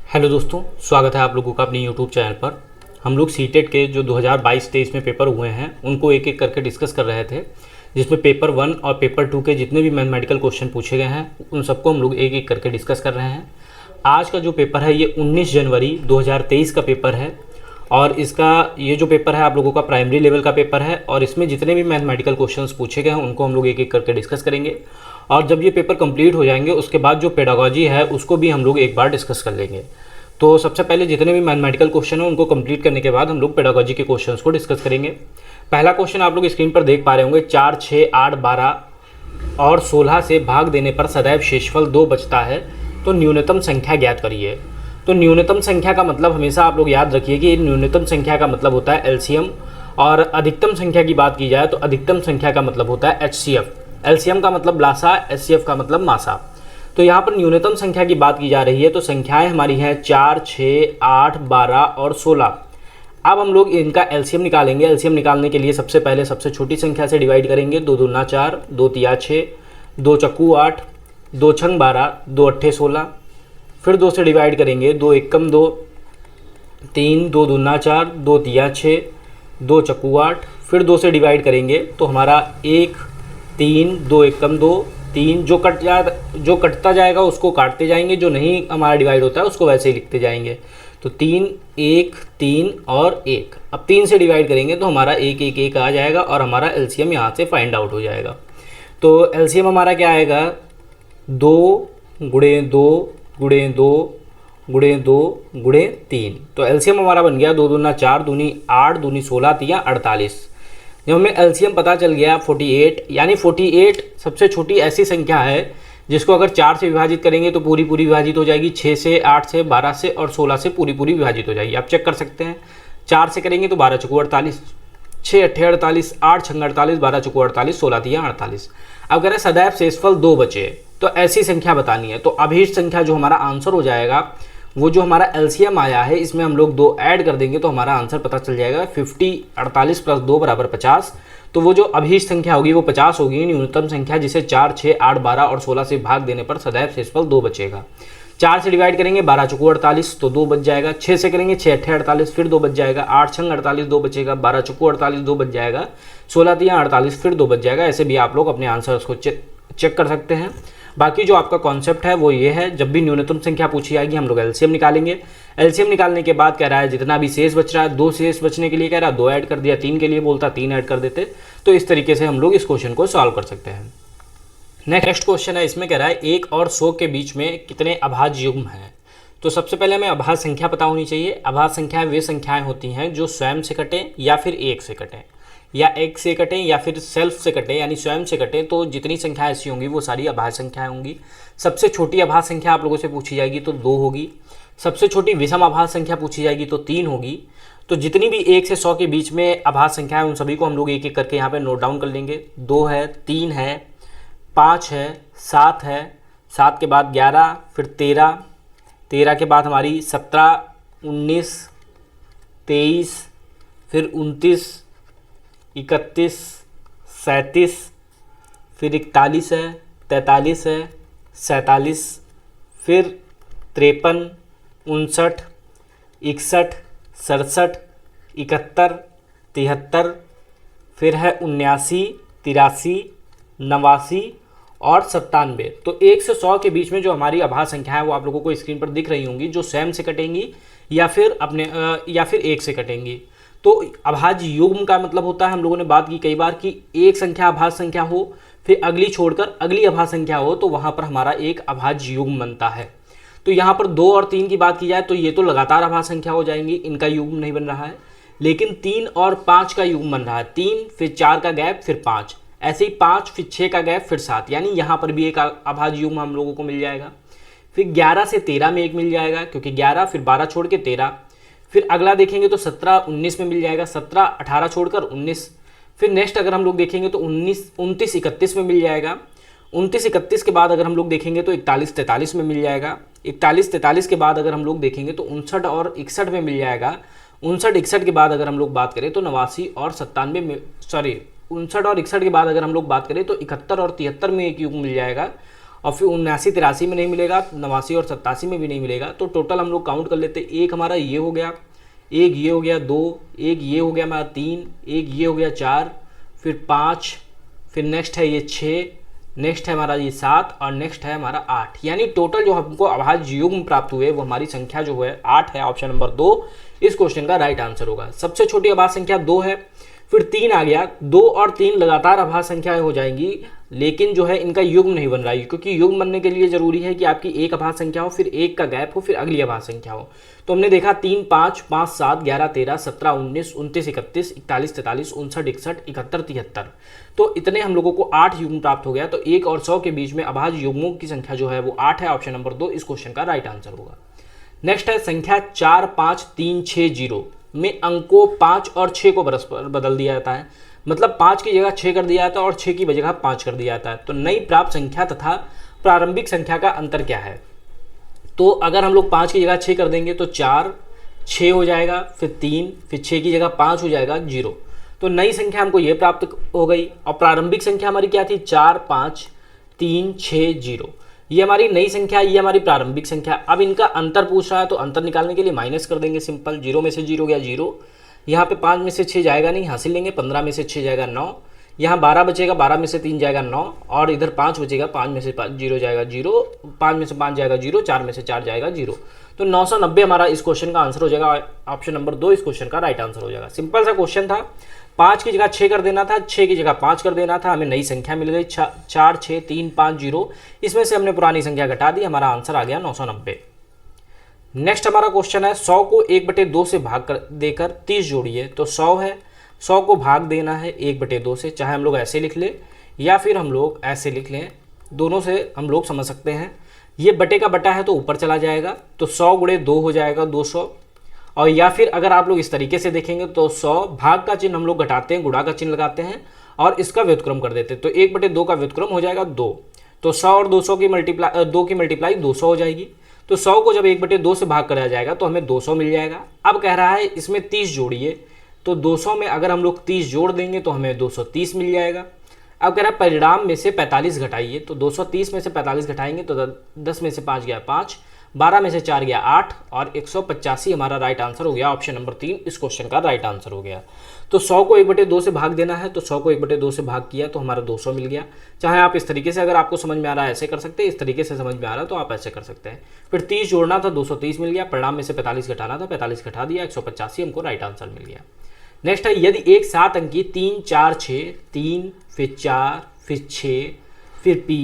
Hello दोस्तों, स्वागत है आप लोगों का अपने यूट्यूब चैनल पर। हम लोग सीटेट के जो 2022-23 में पेपर हुए हैं उनको एक एक करके डिस्कस कर रहे थे, जिसमें पेपर 1 और पेपर 2 के जितने भी मैथमेटिकल क्वेश्चन पूछे गए हैं उन सबको हम लोग एक एक करके डिस्कस कर रहे हैं। आज का जो पेपर है ये 19 जनवरी 2023 का पेपर है और इसका ये जो पेपर है आप लोगों का प्राइमरी लेवल का पेपर है और इसमें जितने भी मैथमेटिकल क्वेश्चंस पूछे गए हैं उनको हम लोग एक एक करके डिस्कस करेंगे। और जब ये पेपर कंप्लीट हो जाएंगे उसके बाद जो पेडागोजी है उसको भी हम लोग एक बार डिस्कस कर लेंगे। तो सबसे पहले जितने भी मैथमेटिकल क्वेश्चन हैं उनको कंप्लीट करने के बाद हम लोग पेडागोजी के क्वेश्चंस को डिस्कस करेंगे। पहला क्वेश्चन आप लोग स्क्रीन पर देख पा रहे होंगे, 4, 6, 8, 12 और 16 से भाग देने पर सदैव शेषफल 2 बचता है, तो न्यूनतम संख्या ज्ञात करिए। तो न्यूनतम संख्या का मतलब हमेशा आप लोग याद रखिए कि न्यूनतम संख्या का मतलब होता है एलसीएम, और अधिकतम संख्या की बात की जाए तो अधिकतम संख्या का मतलब होता है एचसीएफ। एलसीएम का मतलब लासा, एचसीएफ का मतलब मासा। तो यहाँ पर न्यूनतम संख्या की बात की जा रही है, तो संख्याएं हमारी हैं 4, 6, 8, 12 और 16। अब हम लोग इनका एलसीएम निकालेंगे। एलसीएम निकालने के लिए सबसे पहले सबसे छोटी संख्या से डिवाइड करेंगे। 2 दूना 4, 2 तिया 6, 2 चक्कू 8, 2 छंग 12, 2 अट्ठे 16। फिर 2 से डिवाइड करेंगे। 2 एकम 2, 3, 2 दूना 4, 2 तिया 6, 2 चक्कू 8। फिर 2 से डिवाइड करेंगे तो हमारा 1, 3, 2 एकम 2, 3। जो कटता जाएगा उसको काटते जाएंगे, जो नहीं हमारा डिवाइड होता है उसको वैसे ही लिखते जाएंगे। तो 3, 1, 3 और 1। अब 3 से डिवाइड करेंगे तो हमारा 1, 1, 1 आ जाएगा और हमारा एलसीएम यहाँ से फाइंड आउट हो जाएगा। तो एलसीएम हमारा क्या आएगा, 2 गुणे 2 गुणे 2 गुणे 2 गुणे 3। तो एलसीएम हमारा बन गया 2 दूना 4, दूनी 8, दूनी 16, तिया 48। जब हमें एलसीएम पता चल गया 48, यानी 48 सबसे छोटी ऐसी संख्या है जिसको अगर 4 से विभाजित करेंगे तो पूरी पूरी विभाजित हो जाएगी। 6 से, 8 से, 12 से और 16 से पूरी पूरी विभाजित हो जाएगी। आप चेक कर सकते हैं। 4 से करेंगे तो 12 चौको 48, 6 अट्ठे 48, 8 छंग 48, 12 चौको 48, 16 तिया 48। अब कह रहे सदैव शेषफल 2 बचे, तो ऐसी संख्या बतानी है। तो अभीष्ट संख्या जो हमारा आंसर हो जाएगा, वो जो हमारा एलसीएम आया है इसमें हम लोग 2 ऐड कर देंगे तो हमारा आंसर पता चल जाएगा। 50, 48 + 2 = 50। तो वो जो अभीष्ट संख्या होगी वो 50 होगी, न्यूनतम संख्या जिसे 4, 6, 8, 12 और 16 से भाग देने पर सदैव शेषफल 2 बचेगा। 4 से डिवाइड करेंगे 12 चौको 48, तो 2 बच जाएगा। 6 से करेंगे 6 अट्ठे 48, फिर 2 बच जाएगा। 8 छंग 48, 2 बचेगा। 12 चौको 48, 2 बच जाएगा। 16 तिया 48, फिर 2 बच जाएगा। ऐसे भी आप लोग अपने आंसर्स को चेक कर सकते हैं। बाकी जो आपका कॉन्सेप्ट है वो ये है, जब भी न्यूनतम संख्या पूछी जाएगी हम लोग एलसीएम निकालेंगे। एलसीएम निकालने के बाद कह रहा है जितना भी शेष बच रहा है, 2 शेष बचने के लिए कह रहा है 2 ऐड कर दिया, 3 के लिए बोलता 3 ऐड कर देते। तो इस तरीके से हम लोग इस क्वेश्चन को सॉल्व कर सकते हैं। नेक्स्ट क्वेश्चन है, इसमें कह रहा है 1 और 100 के बीच में कितने अभाज्य युग्म हैं। तो सबसे पहले हमें अभाज्य संख्या पता होनी चाहिए। अभाज्य संख्याएं वे संख्याएं होती हैं जो स्वयं से कटें या फिर 1 से कटें, या 1 से कटें या फिर सेल्फ से कटें यानी स्वयं से कटें। तो जितनी संख्याएं ऐसी होंगी वो सारी अभाज्य संख्याएं होंगी। सबसे छोटी अभाज्य संख्या आप लोगों से पूछी जाएगी तो 2 होगी। सबसे छोटी विषम अभाज्य संख्या पूछी जाएगी तो 3 होगी। तो जितनी भी 1 से 100 के बीच में अभाज्य संख्या है उन सभी को हम लोग एक एक करके यहाँ पे नोट डाउन कर लेंगे। 2 है, 3 है, 5 है, 7 है, 7 के बाद 11, फिर 13, 13 के बाद हमारी 17, 19, 23, फिर 29, 31, 37, फिर 41 है, 43 है, 47, फिर 53, 59, 61, 67, 71, 73, फिर है 79, 83, 89 और 97। तो 1 से 100 के बीच में जो हमारी अभाज्य संख्या है वो आप लोगों को स्क्रीन पर दिख रही होंगी, जो स्वयं से कटेंगी या फिर या फिर 1 से कटेंगी। तो अभाज्य युग्म का मतलब होता है, हम लोगों ने बात की कई बार कि एक संख्या अभाज्य संख्या हो, फिर अगली छोड़कर अगली अभाज्य संख्या हो, तो वहां पर हमारा एक अभाज्य युग्म बनता है। तो यहाँ पर 2 और 3 की बात की जाए तो ये तो लगातार अभाज्य संख्या हो जाएंगी, इनका युग्म नहीं बन रहा है। लेकिन 3 और 5 का युग्म बन रहा है। 3 फिर 4 का गैप फिर 5, ऐसे ही 5 फिर 6 का गैप फिर 7, यानी यहाँ पर भी एक अभाज्य युग्म हम लोगों को मिल जाएगा। फिर 11 से 13 में एक मिल जाएगा, क्योंकि 11 फिर 12 छोड़ के 13। फिर अगला देखेंगे तो 17, 19 में मिल जाएगा। 17, 18 छोड़कर 19। फिर नेक्स्ट अगर हम लोग देखेंगे तो 19, 29, 31 में मिल जाएगा। 29, 31 के बाद अगर हम लोग देखेंगे तो 41, 43 में मिल जाएगा। 41, 43 के बाद अगर हम लोग देखेंगे तो 59 और 61 में मिल जाएगा। 59, 61 के बाद अगर हम लोग बात करें तो 89 और 97 में, सॉरी 59 और 61 के बाद अगर हम लोग बात करें तो 71 और 73 में एक युग्म मिल जाएगा। और फिर 79-83 में नहीं मिलेगा, 89 और 87 में भी नहीं मिलेगा। तो टोटल हम लोग काउंट कर लेते, एक हमारा ये हो गया, एक ये हो गया 2, एक ये हो गया हमारा 3, एक ये हो गया 4, फिर 5, फिर नेक्स्ट है ये 6, नेक्स्ट है हमारा ये 7 और नेक्स्ट है हमारा 8। यानी टोटल जो हमको अभाज्य युग्म प्राप्त हुए वो हमारी संख्या जो है 8 है। ऑप्शन नंबर 2 इस क्वेश्चन का राइट आंसर होगा। सबसे छोटी अभाज्य संख्या 2 है, फिर 3 आ गया। 2 और 3 लगातार अभाज्य संख्याएं हो जाएंगी, लेकिन जो है इनका युग्म नहीं बन रहा है, क्योंकि युग्म बनने के लिए जरूरी है कि आपकी एक अभाज्य संख्या हो, फिर एक का गैप हो, फिर अगली अभाज्य संख्या हो। तो हमने देखा 3, 5, 5, 7, 11, 13, 17, 19, 29, 31, 41, 43, 59, 61, 71, 73। तो इतने हम लोगों को 8 युग्म प्राप्त हो गया। तो 1 और 100 के बीच में अभाज्य युग्मों की संख्या जो है वो 8 है। ऑप्शन नंबर 2 इस क्वेश्चन का राइट आंसर होगा। नेक्स्ट है संख्या 4, 5, 3, 6, 0 में अंकों 5 और 6 को परस्पर बदल दिया जाता है। मतलब 5 की जगह 6 कर दिया जाता है और 6 की जगह 5 कर दिया जाता है। तो नई प्राप्त संख्या तथा प्रारंभिक संख्या का अंतर क्या है? तो अगर हम लोग 5 की जगह 6 कर देंगे तो 4, 6 हो जाएगा, फिर 3, फिर 6 की जगह 5 हो जाएगा 0। तो नई संख्या हमको ये प्राप्त हो गई। और प्रारंभिक संख्या हमारी क्या थी? 4, 5, 3, 6, 0। ये हमारी नई संख्या, ये हमारी प्रारंभिक संख्या। अब इनका अंतर पूछ रहा है, तो अंतर निकालने के लिए माइनस कर देंगे सिंपल। 0 में से 0 गया 0, यहाँ पे 5 में से 6 जाएगा नहीं, हासिल लेंगे। 15 में से 6 जाएगा 9, यहाँ 12 बचेगा, 12 में से 3 जाएगा 9, और इधर 5 बचेगा, 5 में से 0 जाएगा 0, 5 में से 5 जाएगा 0, 4 में से 4 जाएगा 0। तो 990 हमारा इस क्वेश्चन का आंसर हो जाएगा। ऑप्शन नंबर 2 इस क्वेश्चन का राइट आंसर हो जाएगा। सिंपल सा क्वेश्चन था, 5 की जगह 6 कर देना था, 6 की जगह 5 कर देना था, हमें नई संख्या मिल गई 4, 6, 3, 5, 0। इसमें से हमने पुरानी संख्या घटा दी, हमारा आंसर आ गया 990। नेक्स्ट हमारा क्वेश्चन है 100 को 1/2 से भाग कर देकर 30 जोड़िए। तो 100 है, 100 को भाग देना है 1/2 से। चाहे हम लोग ऐसे लिख लें या फिर हम लोग ऐसे लिख लें, दोनों से हम लोग समझ सकते हैं। ये बटे का बटा है तो ऊपर चला जाएगा, तो 100 गुणे 2 हो जाएगा 200। और या फिर अगर आप लोग इस तरीके से देखेंगे तो 100 भाग का चिन्ह हम लोग घटाते हैं, गुणा का चिन्ह लगाते हैं और इसका व्युत्क्रम कर देते हैं। तो 1/2 का व्युत्क्रम हो जाएगा 2। तो 100 और 200 की मल्टीप्लाई 2 की मल्टीप्लाई 200 हो जाएगी। तो 100 को जब 1/2 से भाग करा जाएगा तो हमें 200 मिल जाएगा। अब कह रहा है इसमें 30 जोड़िए। तो 200 में अगर हम लोग 30 जोड़ देंगे तो हमें 230 मिल जाएगा। अब कह रहा है परिणाम में से 45 घटाइए। तो 230 में से 45 घटाएंगे तो 10 में से 5 गया 5, 12 में से 4 गया 8 और 185 हमारा राइट आंसर हो गया। ऑप्शन नंबर 3 इस क्वेश्चन का राइट आंसर हो गया। तो 100 को 1/2 से भाग देना है, तो 100 को 1/2 से भाग किया तो हमारा 200 मिल गया। चाहे आप इस तरीके से, अगर आपको समझ में आ रहा है ऐसे कर सकते हैं, इस तरीके से समझ में आ रहा है तो आप ऐसे कर सकते हैं। फिर 30 जोड़ना था, 230 मिल गया। परिणाम में से 45 घटाना था, 45 घटा दिया, 185 हमको राइट आंसर मिल गया। नेक्स्ट है यदि एक 7 अंकी 3, 4, 6, 3, फिर 4, फिर 6, फिर P,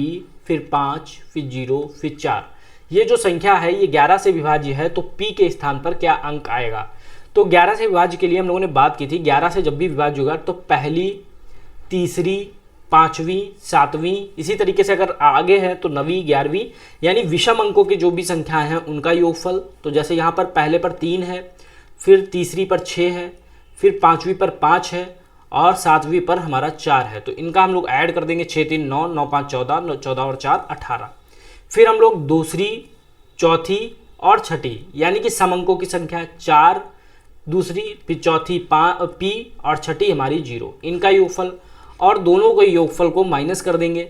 फिर 5, फिर 0, फिर 4, ये जो संख्या है ये 11 से विभाज्य है, तो P के स्थान पर क्या अंक आएगा? तो 11 से विभाज्य के लिए हम लोगों ने बात की थी, 11 से जब भी विभाज्य होगा तो पहली, तीसरी, 5वीं, 7वीं, इसी तरीके से अगर आगे है तो 9वीं, 11वीं, यानी विषम अंकों के जो भी संख्याएं हैं उनका योगफल। तो जैसे यहाँ पर पहले पर 3 है, फिर तीसरी पर 6 है, फिर 5वीं पर 5 है और 7वीं पर हमारा 4 है। तो इनका हम लोग ऐड कर देंगे, 6, 3, 9, 9, 5, 14, 14 और 4, 18। फिर हम लोग दूसरी, चौथी और छठी, यानी कि सम अंकों की संख्या 4, दूसरी, फिर चौथी P और छठी हमारी 0, इनका योगफल, और दोनों के योगफल को माइनस कर देंगे।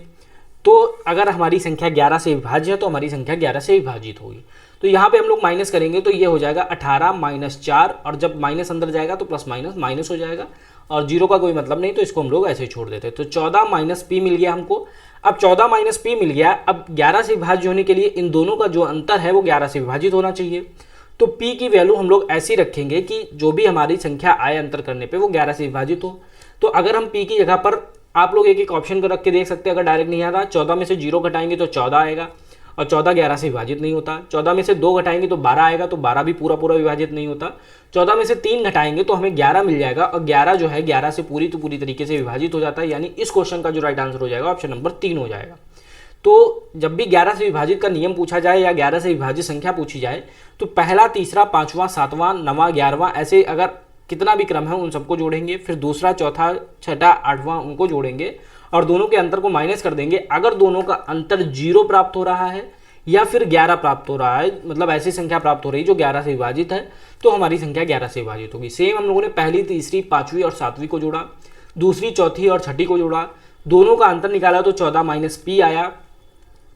तो अगर हमारी संख्या 11 से विभाज्य है तो हमारी संख्या 11 से विभाजित होगी। तो यहाँ पे हम लोग माइनस करेंगे तो ये हो जाएगा 18 माइनस 4, और जब माइनस अंदर जाएगा तो प्लस माइनस माइनस हो जाएगा, और 0 का कोई मतलब नहीं, तो इसको हम लोग ऐसे ही छोड़ देते हैं। तो 14 माइनस P मिल गया हमको। अब 14 माइनस P मिल गया। अब 11 से विभाज्य होने के लिए इन दोनों का जो अंतर है वो 11 से विभाजित होना चाहिए। तो P की वैल्यू हम लोग ऐसी रखेंगे कि जो भी हमारी संख्या आए अंतर करने पे वो 11 से विभाजित हो। तो अगर हम P की जगह पर आप लोग एक एक ऑप्शन को रख के देख सकते हैं, अगर डायरेक्ट नहीं आ रहा, 14 में से 0 घटाएंगे तो 14 आएगा, और 14 11 से विभाजित नहीं होता। 14 में से 2 घटाएंगे तो 12 आएगा, तो 12 भी पूरा पूरा विभाजित नहीं होता। 14 में से 3 घटाएंगे तो हमें 11 मिल जाएगा, और 11 जो है 11 से पूरी तरीके से विभाजित हो जाता है। यानी इस क्वेश्चन का जो राइट आंसर हो जाएगा ऑप्शन नंबर 3 हो जाएगा। तो जब भी 11 से विभाजित का नियम पूछा जाए या 11 से विभाजित संख्या पूछी जाए तो पहला, तीसरा, 5वां, 7वां, 9वां, 11वां, ऐसे अगर कितना भी क्रम है उन सबको जोड़ेंगे। फिर दूसरा, चौथा, छठा, 8वां उनको जोड़ेंगे और दोनों के अंतर को माइनस कर देंगे। अगर दोनों का अंतर 0 प्राप्त हो रहा है या फिर 11 प्राप्त हो रहा है, मतलब ऐसी संख्या प्राप्त हो रही है जो 11 से विभाजित है, तो हमारी संख्या 11 से विभाजित होगी। सेम हम लोगों ने पहली, तीसरी, 5वीं और 7वीं को जोड़ा, दूसरी, चौथी और छठी को जोड़ा, दोनों का अंतर निकाला तो 14 माइनस P आया,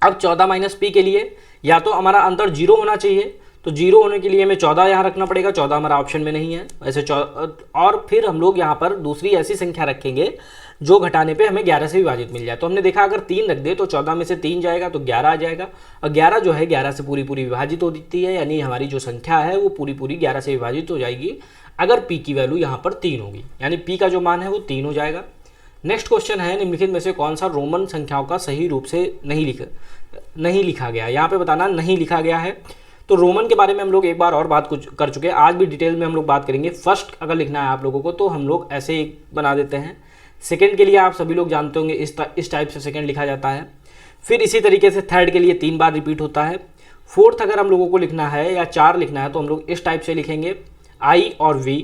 अब 14 माइनस पी के लिए या तो हमारा अंतर 0 होना चाहिए, तो 0 होने के लिए हमें 14 यहाँ रखना पड़ेगा, 14 हमारा ऑप्शन में नहीं है ऐसे। और फिर हम लोग यहाँ पर दूसरी ऐसी संख्या रखेंगे जो घटाने पे हमें 11 से विभाजित मिल जाए। तो हमने देखा अगर 3 रख दे तो 14 में से 3 जाएगा तो 11 आ जाएगा, और 11 जो है 11 से पूरी पूरी विभाजित हो जाती है, यानी हमारी जो संख्या है वो पूरी पूरी 11 से विभाजित हो जाएगी अगर पी की वैल्यू यहाँ पर 3 होगी, यानी पी का जो मान है वो 3 हो जाएगा। नेक्स्ट क्वेश्चन है, निम्नलिखित में से कौन सा रोमन संख्याओं का सही रूप से नहीं लिखा गया। यहाँ पे बताना नहीं लिखा गया है। तो रोमन के बारे में हम लोग एक बार और बात कुछ कर चुके हैं, आज भी डिटेल में हम लोग बात करेंगे। फर्स्ट अगर लिखना है आप लोगों को तो हम लोग ऐसे एक बना देते हैं। सेकंड के लिए आप सभी लोग जानते होंगे इस टाइप से सेकंड लिखा जाता है। फिर इसी तरीके से थर्ड के लिए 3 बार रिपीट होता है। फोर्थ अगर हम लोगों को लिखना है या 4 लिखना है तो हम लोग इस टाइप से लिखेंगे आई और वी।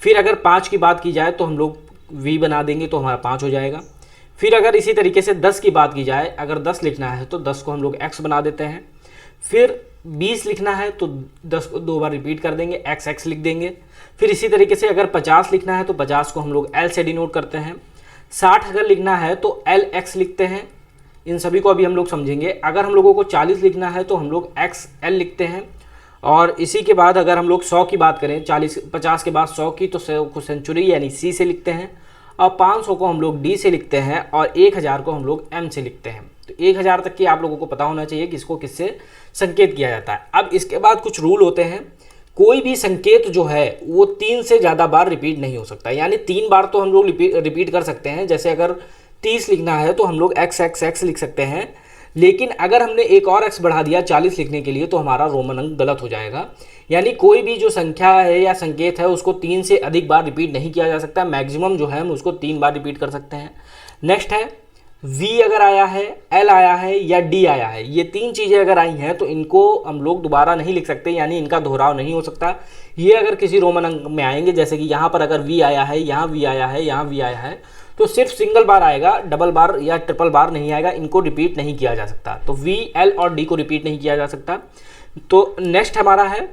फिर अगर 5 की बात की जाए तो हम लोग वी बना देंगे तो हमारा 5 हो जाएगा। फिर अगर इसी तरीके से 10 की बात की जाए, अगर 10 लिखना है तो 10 को हम लोग एक्स बना देते हैं। फिर 20 लिखना है तो 10 को 2 बार रिपीट कर देंगे, एक्स एक्स लिख देंगे। फिर इसी तरीके से अगर 50 लिखना है तो 50 को हम लोग एल से डिनोट करते हैं। 60 अगर लिखना है तो एल एक्स लिखते हैं। इन सभी को अभी हम लोग समझेंगे। अगर हम लोगों को 40 लिखना है तो हम लोग एक्स एल लिखते हैं। और इसी के बाद अगर हम लोग 100 की बात करें, 50 के बाद 100 की, तो 100 को सेंचुरी यानी सी से लिखते हैं, और 500 को हम लोग डी से लिखते हैं, और 1000 को हम लोग एम से लिखते हैं। तो 1000 तक की आप लोगों को पता होना चाहिए कि इसको किससे संकेत किया जाता है। अब इसके बाद कुछ रूल होते हैं। कोई भी संकेत जो है वो 3 से ज़्यादा बार रिपीट नहीं हो सकता, यानी 3 बार तो हम लोग रिपीट कर सकते हैं। जैसे अगर 30 लिखना है तो हम लोग एक्स एक्स एक्स लिख सकते हैं, लेकिन अगर हमने एक और एक्स बढ़ा दिया 40 लिखने के लिए तो हमारा रोमन अंक गलत हो जाएगा। यानी कोई भी जो संख्या है या संकेत है उसको 3 से अधिक बार रिपीट नहीं किया जा सकता। मैक्सिमम जो है हम उसको 3 बार रिपीट कर सकते हैं। नेक्स्ट है V अगर आया है, L आया है या D आया है, ये 3 चीज़ें अगर आई हैं तो इनको हम लोग दोबारा नहीं लिख सकते, यानी इनका दोहराव नहीं हो सकता। ये अगर किसी रोमन अंक में आएंगे, जैसे कि यहाँ पर अगर V आया है, यहाँ V आया है, यहाँ V आया है, तो सिर्फ सिंगल बार आएगा, डबल बार या ट्रिपल बार नहीं आएगा। इनको रिपीट नहीं किया जा सकता। तो V, L और D को रिपीट नहीं किया जा सकता। तो नेक्स्ट हमारा है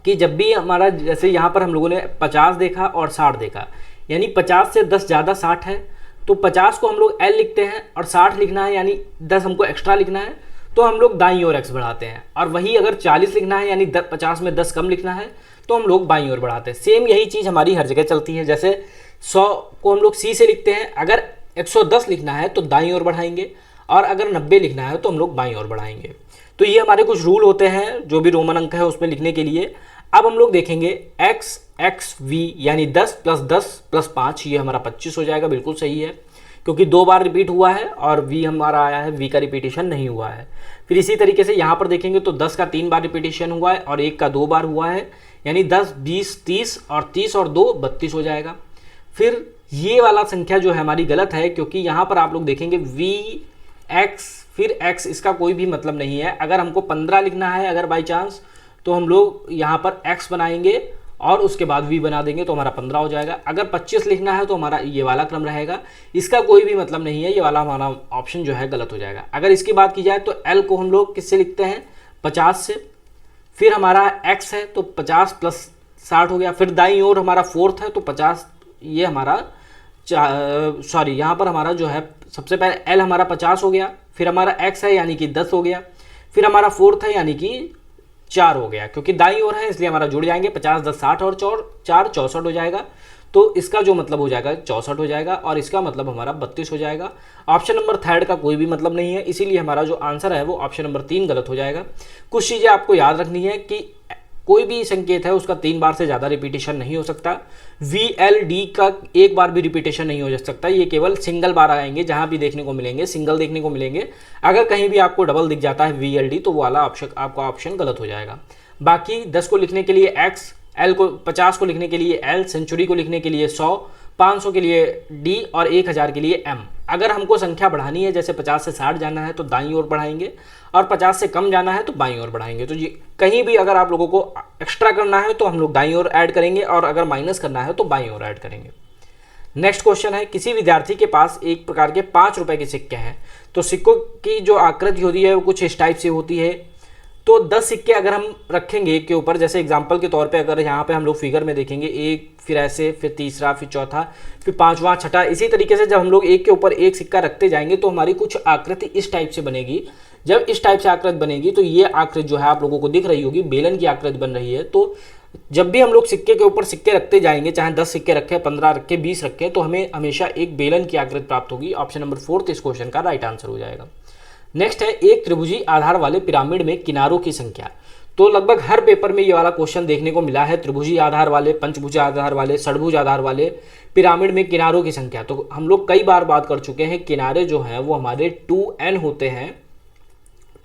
कि जब भी हमारा, जैसे यहाँ पर हम लोगों ने 50 देखा और 60 देखा, यानी 50 से 10 ज़्यादा 60 है, तो 50 को हम लोग L लिखते हैं, और 60 लिखना है यानी 10 हमको एक्स्ट्रा लिखना है तो हम लोग दाईं ओर x बढ़ाते हैं। और वही अगर 40 लिखना है यानी 50 में 10 कम लिखना है तो हम लोग बाईं ओर बढ़ाते हैं। सेम यही चीज़ हमारी हर जगह चलती है। जैसे 100 को हम लोग C से लिखते हैं, अगर 110 लिखना है तो दाईं ओर बढ़ाएंगे, और अगर 90 लिखना है तो हम लोग बाईं ओर बढ़ाएंगे। तो ये हमारे कुछ रूल होते हैं जो भी रोमन अंक है उसमें लिखने के लिए। अब हम लोग देखेंगे x एक्स वी, यानी 10 + 10 + 5, ये हमारा 25 हो जाएगा। बिल्कुल सही है, क्योंकि 2 बार रिपीट हुआ है और v हमारा आया है, v का रिपीटेशन नहीं हुआ है। फिर इसी तरीके से यहाँ पर देखेंगे तो 10 का 3 बार रिपीटेशन हुआ है और 1 का 2 बार हुआ है, यानी 10, 20, 30 और 30 और 2 32 हो जाएगा। फिर ये वाला संख्या जो है हमारी गलत है, क्योंकि यहाँ पर आप लोग देखेंगे v x फिर x, इसका कोई भी मतलब नहीं है। अगर हमको 15 लिखना है अगर बाई चांस, तो हम लोग यहाँ पर x बनाएंगे और उसके बाद v बना देंगे तो हमारा 15 हो जाएगा। अगर 25 लिखना है तो हमारा ये वाला क्रम रहेगा, इसका कोई भी मतलब नहीं है, ये वाला हमारा ऑप्शन जो है गलत हो जाएगा। अगर इसकी बात की जाए तो L को हम लोग किससे लिखते हैं, 50 से। फिर हमारा x है तो 50 + 60 हो गया। फिर दाईं ओर हमारा 4th है तो 50, ये हमारा सॉरी यहाँ पर हमारा जो है सबसे पहले L हमारा 50 हो गया, फिर हमारा x है यानी कि 10 हो गया, फिर हमारा 4th है यानी कि 4 हो गया, क्योंकि दाईं ओर है इसलिए हमारा जुड़ जाएंगे। 50, 10, 60 और 4 64 हो जाएगा। तो इसका जो मतलब हो जाएगा 64 हो जाएगा, और इसका मतलब हमारा 32 हो जाएगा। ऑप्शन नंबर 3 का कोई भी मतलब नहीं है, इसीलिए हमारा जो आंसर है वो ऑप्शन नंबर 3 गलत हो जाएगा। कुछ चीज़ें आपको याद रखनी है कि कोई भी संकेत है उसका 3 बार से ज़्यादा रिपीटेशन नहीं हो सकता। VLD का 1 बार भी रिपीटेशन नहीं हो सकता, ये केवल सिंगल बार आएंगे। जहाँ भी देखने को मिलेंगे सिंगल देखने को मिलेंगे। अगर कहीं भी आपको डबल दिख जाता है VLD तो वो वाला ऑप्शन, आपका ऑप्शन गलत हो जाएगा। बाकी 10 को लिखने के लिए x, L को 50 को लिखने के लिए L, सेंचुरी को लिखने के लिए 100, 500 के लिए D और 1000 के लिए M। अगर हमको संख्या बढ़ानी है, जैसे 50 से 60 जाना है तो दाईं ओर बढ़ाएंगे, और 50 से कम जाना है तो बाईं ओर बढ़ाएंगे। तो ये कहीं भी अगर आप लोगों को एक्स्ट्रा करना है तो हम लोग दाईं ओर ऐड करेंगे, और अगर माइनस करना है तो बाईं ओर ऐड करेंगे। नेक्स्ट क्वेश्चन है, किसी विद्यार्थी के पास एक प्रकार के 5 रुपए के सिक्के हैं, तो सिक्कों की जो आकृति होती है वो कुछ इस टाइप से होती है। तो 10 सिक्के अगर हम रखेंगे एक के ऊपर, जैसे एग्जांपल के तौर पे अगर यहाँ पे हम लोग फिगर में देखेंगे, एक, फिर ऐसे, फिर तीसरा, फिर चौथा, फिर पांचवा, छठा, इसी तरीके से जब हम लोग एक के ऊपर एक सिक्का रखते जाएंगे तो हमारी कुछ आकृति इस टाइप से बनेगी, जब इस टाइप से आकृति बनेगी तो ये आकृति जो है आप लोगों को दिख रही होगी, बेलन की आकृति बन रही है। तो जब भी हम लोग सिक्के के ऊपर सिक्के रखते जाएंगे, चाहे 10 सिक्के रखें, 15 रखें, 20 रखें, तो हमें हमेशा एक बेलन की आकृति प्राप्त होगी। ऑप्शन नंबर 4 इस क्वेश्चन का राइट आंसर हो जाएगा। नेक्स्ट है, एक त्रिभुजी आधार वाले पिरामिड में किनारों की संख्या। तो लगभग हर पेपर में ये वाला क्वेश्चन देखने को मिला है, त्रिभुजी आधार वाले, पंचभुज आधार वाले, षडभुज आधार वाले पिरामिड में किनारों की संख्या। तो हम लोग कई बार बात कर चुके हैं, किनारे जो हैं वो हमारे 2n होते हैं।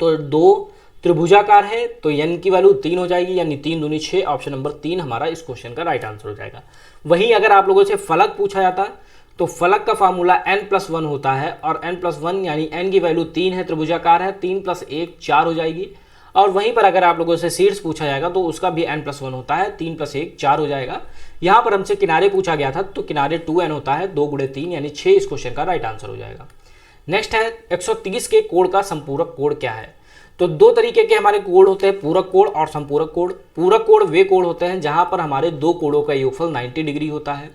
तो 2 त्रिभुजाकार है तो n की वैल्यू 3 हो जाएगी, यानी 3 दूनी 6। ऑप्शन नंबर 3 हमारा इस क्वेश्चन का राइट आंसर हो जाएगा। वहीं अगर आप लोगों से फलक पूछा जाता तो फलक का फार्मूला n+1 होता है, और n+1 यानी n की वैल्यू 3 है, त्रिभुजाकार है, 3 + 1 4 हो जाएगी। और वहीं पर अगर आप लोगों से शीर्ष पूछा जाएगा तो उसका भी n+1 होता है, 3 + 1 4 हो जाएगा। यहाँ पर हमसे किनारे पूछा गया था तो किनारे 2n होता है, 2 × 3 यानी 6 इस क्वेश्चन का राइट आंसर हो जाएगा। नेक्स्ट है, 130 के कोण का संपूरक कोण क्या है। तो 2 तरीके के हमारे कोण होते हैं, पूरक कोण और संपूरक कोण। पूरक कोण वे कोण होते हैं जहां पर हमारे 2 कोणों का योगफल 90 डिग्री होता है,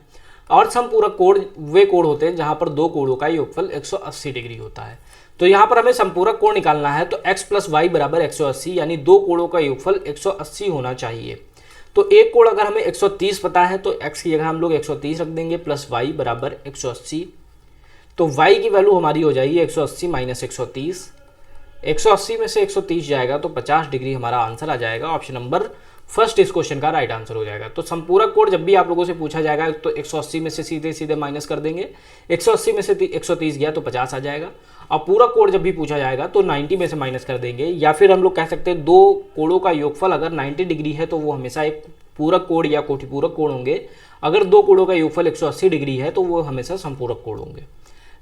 और संपूरक कोण वे कोण होते हैं जहां पर 2 कोणों का योगफल 180 डिग्री होता है। तो यहाँ पर हमें संपूरक कोण निकालना है, तो x + y = 180, यानी 2 कोणों का योगफल 180 होना चाहिए। तो एक कोण अगर हमें 130 पता है तो x की जगह हम लोग 130 रख देंगे, प्लस y = 180। तो y की वैल्यू हमारी हो जाएगी 180 - 130। 180 में से 130 जाएगा तो 50 डिग्री हमारा आंसर आ जाएगा। ऑप्शन नंबर 1 इस क्वेश्चन का राइट आंसर हो जाएगा। तो संपूरक कोण जब भी आप लोगों से पूछा जाएगा तो 180 में से सीधे सीधे माइनस कर देंगे, 180 में से 130 गया तो 50 आ जाएगा। और पूरक कोण जब भी पूछा जाएगा तो 90 में से माइनस कर देंगे, या फिर हम लोग कह सकते हैं 2 कोणों का योगफल अगर 90 डिग्री है तो वो हमेशा एक पूरक कोण या कोटिपूरक कोण होंगे। अगर 2 कोणों का योगफल 180 डिग्री है तो वो हमेशा संपूरक कोण होंगे।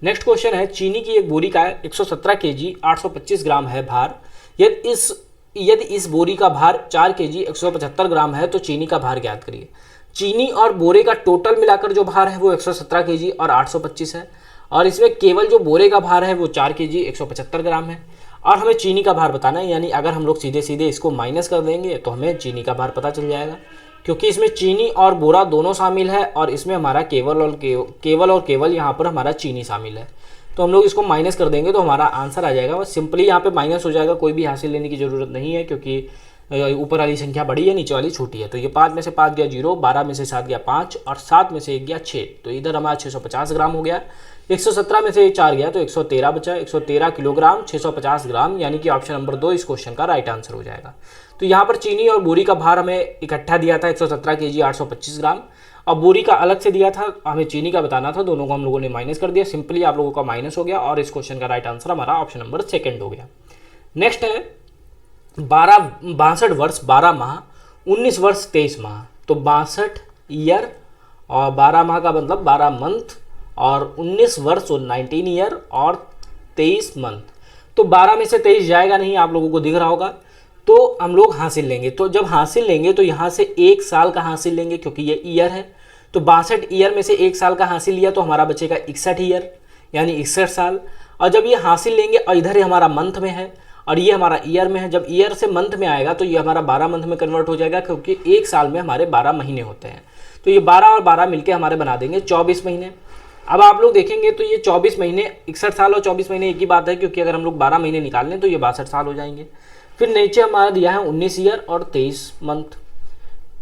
नेक्स्ट क्वेश्चन है, चीनी की एक बोरी का 117 kg 825 ग्राम है भार। यदि इस बोरी का भार 4 kg 175 ग्राम है तो चीनी का भार ज्ञात करिए। चीनी और बोरे का टोटल मिलाकर जो भार है वो 117 kg और 825 है, और इसमें केवल जो बोरे का भार है वो 4 kg 175 ग्राम है, और हमें चीनी का भार बताना है। यानी अगर हम लोग सीधे सीधे इसको माइनस कर देंगे तो हमें चीनी का भार पता चल जाएगा, क्योंकि इसमें चीनी और बोरा दोनों शामिल है, और इसमें हमारा केवल और केवल यहाँ पर हमारा चीनी शामिल है। तो हम लोग इसको माइनस कर देंगे तो हमारा आंसर आ जाएगा। बस सिंपली यहाँ पे माइनस हो जाएगा, कोई भी हासिल लेने की ज़रूरत नहीं है, क्योंकि ऊपर वाली संख्या बड़ी है, नीचे वाली छोटी है। तो ये 5 में से 5 गया 0, 12 में से 7 गया 5, और 7 में से 1 गया 6। तो इधर हमारा 650 ग्राम हो गया। 117 में से 4 गया तो 113 बचा, 113 किलोग्राम 650 ग्राम, यानी कि ऑप्शन नंबर 2 इस क्वेश्चन का राइट आंसर हो जाएगा। तो यहाँ पर चीनी और बोरी का भार हमें इकट्ठा दिया था 117 kg 825 ग्राम, और बोरी का अलग से दिया था, हमें चीनी का बताना था, दोनों को हम लोगों ने माइनस कर दिया। सिंपली आप लोगों का माइनस हो गया, और इस क्वेश्चन का राइट आंसर हमारा ऑप्शन नंबर 2 हो गया। नेक्स्ट है 62 वर्ष 12 माह 19 वर्ष 23 माह। तो 62 ईयर और 12 माह का मतलब 12 मंथ, और 19 वर्ष और 19 ईयर और 23 मंथ। तो 12 में से 23 जाएगा नहीं, आप लोगों को दिख रहा होगा, तो हम लोग हासिल लेंगे। तो जब हासिल लेंगे तो यहाँ से 1 साल का हासिल लेंगे, क्योंकि ये ईयर है। तो 62 ईयर में से 1 साल का हासिल लिया तो हमारा बचेगा 61 ईयर, यानी 61 साल। और जब ये हासिल लेंगे, और इधर हमारा मंथ में है और ये हमारा ईयर में है, जब ईयर से मंथ में आएगा तो ये हमारा 12 मंथ में कन्वर्ट हो जाएगा, क्योंकि 1 साल में हमारे 12 महीने होते हैं। तो ये 12 और 12 मिलके हमारे बना देंगे 24 महीने। अब आप लोग देखेंगे तो ये 24 महीने, 61 साल और 24 महीने एक ही बात है, क्योंकि अगर हम लोग 12 महीने निकाल लें तो ये 62 साल हो जाएंगे। फिर नीचे हमारा दिया है 19 ईयर और 23 मंथ।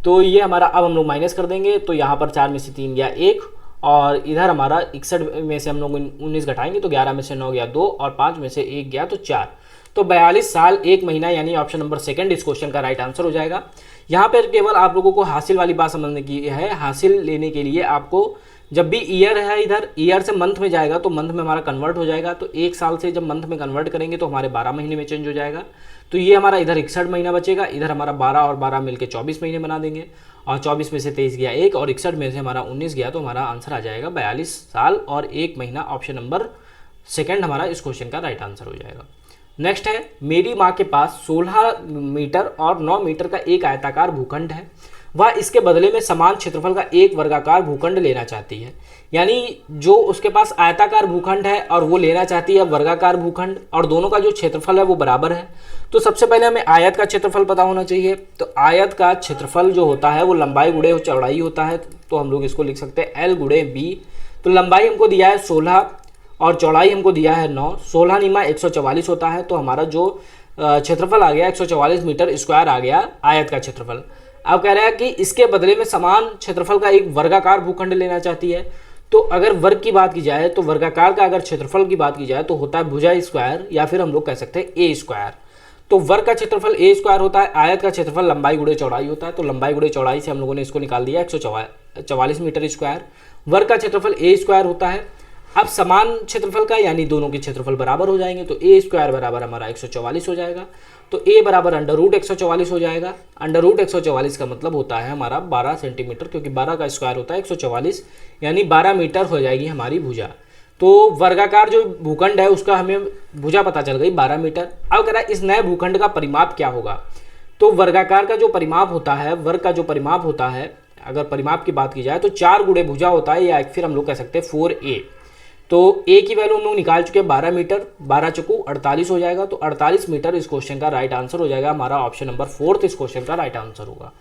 तो ये हमारा, अब हम लोग माइनस कर देंगे, तो यहाँ पर 4 में से 3 गया 1, और इधर हमारा 61 में से हम लोग 19 घटाएंगे तो 11 में से 9 गया 2, और 5 में से 1 गया तो 4। तो 42 साल 1 महीना, यानी ऑप्शन नंबर 2 इस क्वेश्चन का राइट आंसर हो जाएगा। यहाँ पर केवल आप लोगों को हासिल वाली बात समझने की है। हासिल लेने के लिए आपको जब भी ईयर है, इधर ईयर से मंथ में जाएगा तो मंथ में हमारा कन्वर्ट हो जाएगा। तो 1 साल से जब मंथ में कन्वर्ट करेंगे तो हमारे 12 महीने में चेंज हो जाएगा। तो ये हमारा इधर 61 महीना बचेगा, इधर हमारा 12 और 12 मिलके 24 महीने बना देंगे, और 24 में से 23 गया 1, और 61 में से हमारा 19 गया, तो हमारा आंसर आ जाएगा 42 साल और 1 महीना। ऑप्शन नंबर 2 हमारा इस क्वेश्चन का राइट आंसर हो जाएगा। नेक्स्ट है, मेरी माँ के पास 16 मीटर और 9 मीटर का एक आयताकार भूखंड है, वह इसके बदले में समान क्षेत्रफल का एक वर्गाकार भूखंड लेना चाहती है। यानी जो उसके पास आयताकार भूखंड है और वो लेना चाहती है वर्गाकार भूखंड, और दोनों का जो क्षेत्रफल है वो बराबर है। तो सबसे पहले हमें आयत का क्षेत्रफल पता होना चाहिए। तो आयत का क्षेत्रफल जो होता है वो लंबाई गुणे चौड़ाई होता है। तो हम लोग इसको लिख सकते हैं L × B। तो लंबाई हमको दिया है 16 और चौड़ाई हमको दिया है 9, 16 निमा 144 होता है, तो हमारा जो क्षेत्रफल आ गया 144 मीटर स्क्वायर आ गया आयत का क्षेत्रफल। अब कह रहा है कि इसके बदले में समान क्षेत्रफल का एक वर्गाकार भूखंड लेना चाहती है। तो अगर वर्ग की बात की जाए तो वर्गाकार का अगर क्षेत्रफल की बात की जाए तो होता है भुजा स्क्वायर, या फिर हम लोग कह सकते हैं ए स्क्वायर। तो वर्ग का क्षेत्रफल ए स्क्वायर होता है, आयत का क्षेत्रफल लंबाई गुणे चौड़ाई होता है, तो लंबाई गुणे चौड़ाई से हम लोगों ने इसको निकाल दिया 144 मीटर स्क्वायर। वर्ग का क्षेत्रफल ए स्क्वायर होता है। अब समान क्षेत्रफल का यानी दोनों के क्षेत्रफल बराबर हो जाएंगे, तो ए स्क्वायर बराबर हमारा 144 हो जाएगा, तो ए बराबर अंडर रूट 144 हो जाएगा। अंडर रूट 144 का मतलब होता है हमारा 12 सेंटीमीटर, क्योंकि 12 का स्क्वायर होता है 144, यानी 12 मीटर हो जाएगी हमारी भुजा। तो वर्गाकार जो भूखंड है उसका हमें भुजा पता चल गई 12 मीटर। अब कह रहा है इस नए भूखंड का परिमाप क्या होगा। तो वर्गाकार का जो परिमाप होता है, वर्ग का जो परिमाप होता है, अगर परिमाप की बात की जाए तो 4 गुणे भुजा होता है, या फिर हम लोग कह सकते हैं 4a। तो ए की वैल्यू हम लोग निकाल चुके हैं 12 मीटर, 12 चौको 48 हो जाएगा, तो 48 मीटर इस क्वेश्चन का राइट आंसर हो जाएगा। हमारा ऑप्शन नंबर 4 इस क्वेश्चन का राइट आंसर होगा।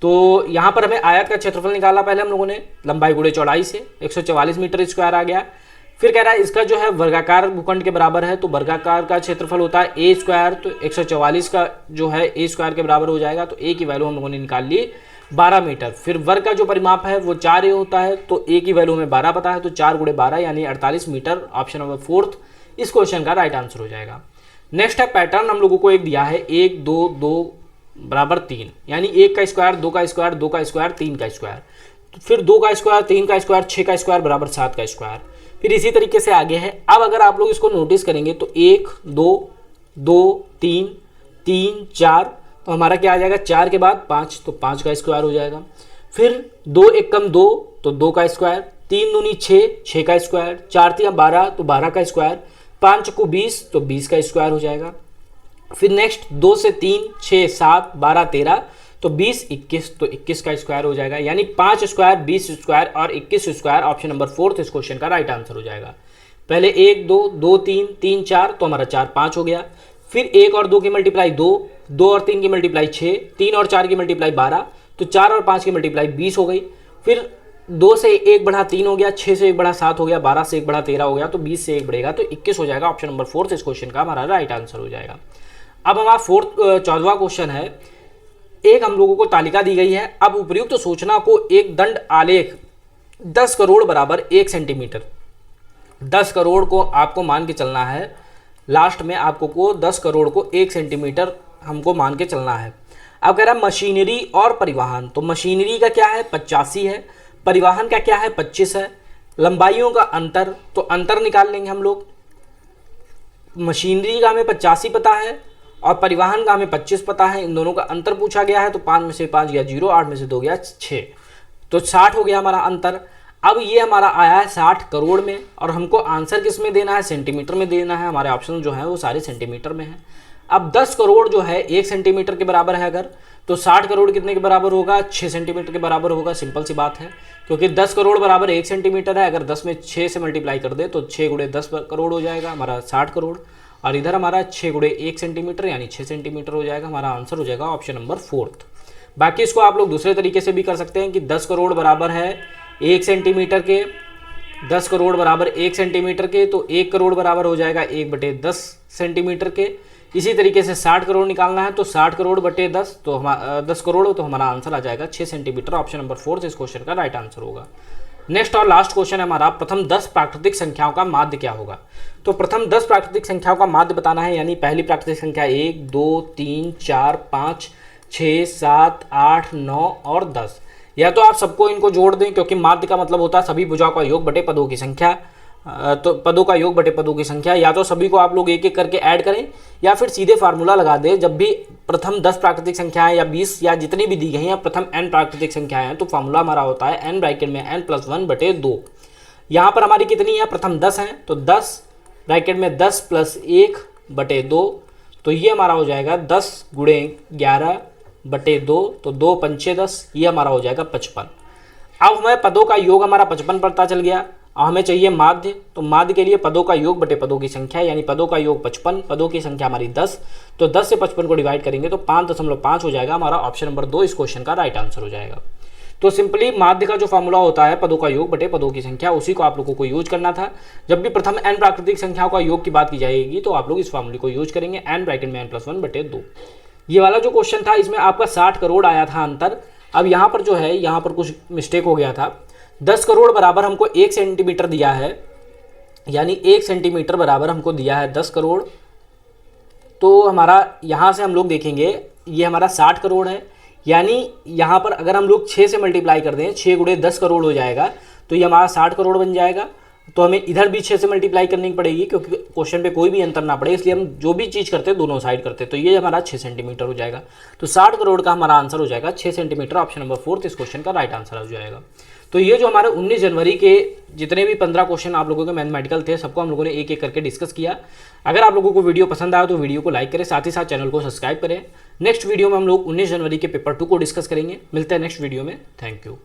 तो यहाँ पर हमें आयत का क्षेत्रफल निकाला पहले हम लोगों ने, लंबाई गुणे चौड़ाई से 144 मीटर स्क्वायर आ गया। फिर कह रहा है इसका जो है वर्गाकार भूखंड के बराबर है, तो वर्गाकार का क्षेत्रफल होता है ए स्क्वायर, तो 144 का जो है ए स्क्वायर के बराबर हो जाएगा, तो ए की वैल्यू हम लोगों ने निकाल ली 12 मीटर। फिर वर्ग का जो परिमाप है वो 4a होता है, तो ए की वैल्यू हमें 12 पता है, तो 4 गुणे 12 यानी 48 मीटर, ऑप्शन नंबर 4 इस क्वेश्चन का राइट आंसर हो जाएगा। नेक्स्ट है पैटर्न, हम लोगों को एक दिया है 1 2 2 बराबर 3, यानी 1 का स्क्वायर 2 का स्क्वायर 2 का स्क्वायर 3 का स्क्वायर, तो फिर 2 का स्क्वायर 3 का स्क्वायर 6 का स्क्वायर बराबर 7 का स्क्वायर। फिर इसी तरीके से आगे है। अब अगर आप लोग इसको नोटिस करेंगे तो 1 2 2 3 3 4, तो हमारा क्या आ जाएगा 4 के बाद 5, तो 5 का स्क्वायर हो जाएगा। फिर 2 1 कम 2, तो 2 का स्क्वायर, 3 दूनी 6, 6 का स्क्वायर, 4 3 12, तो 12 का स्क्वायर, 5 चौको 20, तो 20 का स्क्वायर हो जाएगा। फिर नेक्स्ट 2 से 3 6 7 12 13, तो 20 21, तो 21 का स्क्वायर हो जाएगा, यानी 5 स्क्वायर 20 स्क्वायर और 21 स्क्वायर, ऑप्शन नंबर 4 इस क्वेश्चन का राइट आंसर हो जाएगा। पहले 1 2 2 3 3 4, तो हमारा 4 5 हो गया। फिर 1 और 2 की मल्टीप्लाई 2, 2 और 3 की मल्टीप्लाई 6, 3 और 4 की मल्टीप्लाई 12, तो 4 और 5 की मल्टीप्लाई 20 हो गई। फिर 2 से 1 बढ़ा 3 हो गया, 6 से 1 बढ़ा 7 हो गया, 12 से 1 बढ़ा 13 हो गया, तो 20 से 1 बढ़ेगा तो 21 हो जाएगा, ऑप्शन नंबर 4 इस क्वेश्चन का हमारा राइट आंसर हो जाएगा। अब हमारा 14वां क्वेश्चन है। एक हम लोगों को तालिका दी गई है। अब उपयुक्त सूचना को एक दंड आलेख 10 करोड़ बराबर 1 सेंटीमीटर, 10 करोड़ को आपको मान के चलना है, लास्ट में आपको को 10 करोड़ को 1 सेंटीमीटर हमको मान के चलना है। अब कह रहा है मशीनरी और परिवहन, तो मशीनरी का क्या है 85 है, परिवहन का क्या है 25 है। लंबाइयों का अंतर, तो अंतर निकाल लेंगे हम लोग। मशीनरी का हमें 85 पता है और परिवहन का हमें 25 पता है, इन दोनों का अंतर पूछा गया है, तो 5 में से 5 गया 0, 8 में से 2 गया 6, तो 60 हो गया हमारा अंतर। अब ये हमारा आया है 60 करोड़ में, और हमको आंसर किस में देना है, सेंटीमीटर में देना है। हमारे ऑप्शन जो है वो सारे सेंटीमीटर में है। अब 10 करोड़ जो है 1 सेंटीमीटर के बराबर है अगर, तो 60 करोड़ कितने के बराबर होगा, 6 सेंटीमीटर के बराबर होगा। सिंपल सी बात है, क्योंकि 10 करोड़ बराबर 1 सेंटीमीटर है, अगर 10 में 6 से मल्टीप्लाई कर दे तो 6 गुणे 10 करोड़ हो जाएगा हमारा 60 करोड़, और इधर हमारा 6 गुणे 1 सेंटीमीटर यानी 6 सेंटीमीटर हो जाएगा। हमारा आंसर हो जाएगा ऑप्शन नंबर 4। बाकी इसको आप लोग दूसरे तरीके से भी कर सकते हैं कि 10 करोड़ बराबर है 1 सेंटीमीटर के, 10 करोड़ बराबर 1 सेंटीमीटर के, तो 1 करोड़ बराबर हो जाएगा 1/10 सेंटीमीटर के। इसी तरीके से 60 करोड़ निकालना है, तो 60 करोड़ बटे 10, तो हमारा 10 करोड़, तो हमारा आंसर आ जाएगा 6 सेंटीमीटर, ऑप्शन नंबर 4 इस क्वेश्चन का राइट आंसर होगा। नेक्स्ट और लास्ट क्वेश्चन है हमारा, प्रथम 10 प्राकृतिक संख्याओं का माध्य क्या होगा। तो प्रथम 10 प्राकृतिक संख्याओं का माध्य बताना है, यानी पहली प्राकृतिक संख्या 1 2 3 4 5 6 7 8 9 और 10, या तो आप सबको इनको जोड़ दें, क्योंकि माध्य का मतलब होता है सभी भुजाओं का योग बटे पदों की संख्या, तो पदों का योग बटे पदों की संख्या, या तो सभी को आप लोग एक एक करके ऐड करें, या फिर सीधे फार्मूला लगा दें। जब भी प्रथम 10 प्राकृतिक संख्याएं या 20 या जितनी भी दी गई हैं प्रथम n प्राकृतिक संख्याएं हैं, तो फार्मूला हमारा होता है n ब्रैकेट में n+1/2। यहाँ पर हमारी कितनी है, प्रथम 10 हैं, तो 10 ब्रैकेट में 10 + 1/2, तो ये हमारा हो जाएगा 10 गुणे 11/2, तो 2 पंचे 10, ये हमारा हो जाएगा 55। अब हमें पदों का योग हमारा 55 पता चल गया, और हमें चाहिए माध्य, तो माध्य के लिए पदों का योग बटे पदों की संख्या, यानी पदों का योग 55, पदों की संख्या हमारी 10, तो 10 से 55 को डिवाइड करेंगे तो 5.5 हो जाएगा। हमारा ऑप्शन नंबर 2 इस क्वेश्चन का राइट आंसर हो जाएगा। तो सिंपली माध्य का जो फॉर्मूला होता है पदों का योग बटे पदों की संख्या, उसी को आप लोगों को यूज करना था। जब भी प्रथम n प्राकृतिक संख्याओं का योग की बात की जाएगी तो आप लोग इस फॉर्मूले को यूज करेंगे, n ब्रैकेट में n+1 बटे 2। ये वाला जो क्वेश्चन था इसमें आपका 60 करोड़ आया था आंसर। अब यहाँ पर जो है यहाँ पर कुछ मिस्टेक हो गया था। 10 करोड़ बराबर हमको 1 सेंटीमीटर दिया है, यानी 1 सेंटीमीटर बराबर हमको दिया है 10 करोड़। तो हमारा यहाँ से हम लोग देखेंगे ये हमारा 60 करोड़ है, यानी यहाँ पर अगर हम लोग 6 से मल्टीप्लाई कर दें, 6 गुणे 10 करोड़ हो जाएगा, तो ये हमारा 60 करोड़ बन जाएगा। तो हमें इधर भी 6 से मल्टीप्लाई करनी पड़ेगी क्योंकि क्वेश्चन पे कोई भी अंतर ना पड़े, इसलिए हम जो भी चीज़ करते हैं दोनों साइड करते हैं। तो ये हमारा 6 सेंटीमीटर हो जाएगा। तो 60 करोड़ का हमारा आंसर हो जाएगा 6 सेंटीमीटर। ऑप्शन नंबर 4 इस क्वेश्चन का राइट आंसर हो जाएगा। तो ये जो हमारे 19 जनवरी के जितने भी 15 क्वेश्चन आप लोगों के मैथमेटिकल थे, सबको हम लोगों ने एक एक करके डिस्कस किया। अगर आप लोगों को वीडियो पसंद आया तो वीडियो को लाइक करें, साथ ही साथ चैनल को सब्सक्राइब करें। नेक्स्ट वीडियो में हम लोग 19 जनवरी के पेपर 2 को डिस्कस करेंगे। मिलते हैं नेक्स्ट वीडियो में। Thank you.